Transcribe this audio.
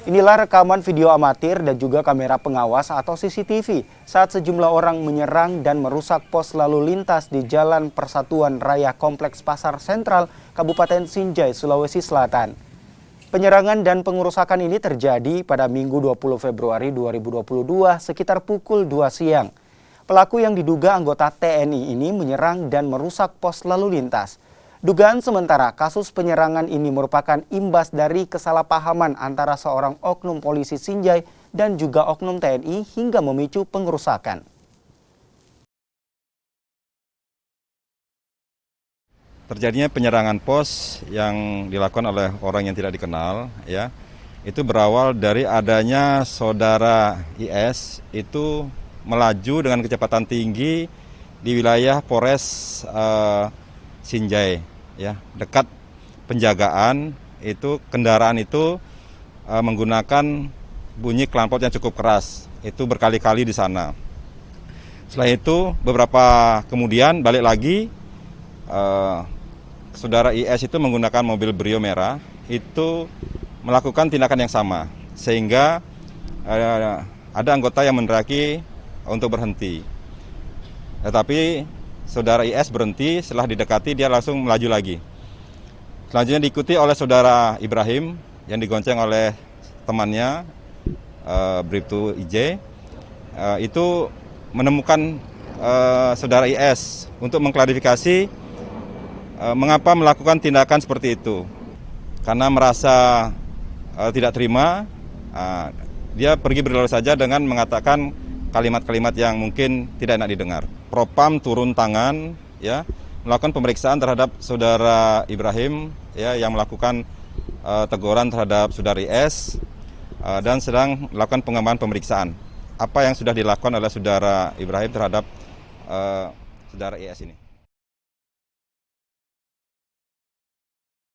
Inilah rekaman video amatir dan juga kamera pengawas atau CCTV saat sejumlah orang menyerang dan merusak pos lalu lintas di Jalan Persatuan Raya Kompleks Pasar Sentral, Kabupaten Sinjai, Sulawesi Selatan. Penyerangan dan pengerusakan ini terjadi pada Minggu 20 Februari 2022 sekitar pukul 2 siang. Pelaku yang diduga anggota TNI ini menyerang dan merusak pos lalu lintas. Dugaan sementara kasus penyerangan ini merupakan imbas dari kesalahpahaman antara seorang oknum polisi Sinjai dan juga oknum TNI hingga memicu pengerusakan. Terjadinya penyerangan pos yang dilakukan oleh orang yang tidak dikenal, ya, itu berawal dari adanya saudara IS itu melaju dengan kecepatan tinggi di wilayah Polres Sinjai, ya, dekat penjagaan. Itu kendaraan itu menggunakan bunyi knalpot yang cukup keras, itu berkali-kali di sana. Setelah itu beberapa kemudian balik lagi, saudara IS itu menggunakan mobil Brio merah itu melakukan tindakan yang sama, sehingga ada anggota yang meneriaki untuk berhenti. Tetapi saudara IS berhenti, setelah didekati dia langsung melaju lagi. Selanjutnya diikuti oleh saudara Ibrahim yang digonceng oleh temannya, Bribtu IJ, itu menemukan saudara IS untuk mengklarifikasi mengapa melakukan tindakan seperti itu. Karena merasa tidak terima, dia pergi berlalu saja dengan mengatakan kalimat-kalimat yang mungkin tidak enak didengar. Propam turun tangan, ya, melakukan pemeriksaan terhadap saudara Ibrahim, ya, yang melakukan teguran terhadap saudara IS, dan sedang melakukan pengembangan pemeriksaan. Apa yang sudah dilakukan oleh saudara Ibrahim terhadap saudara IS ini.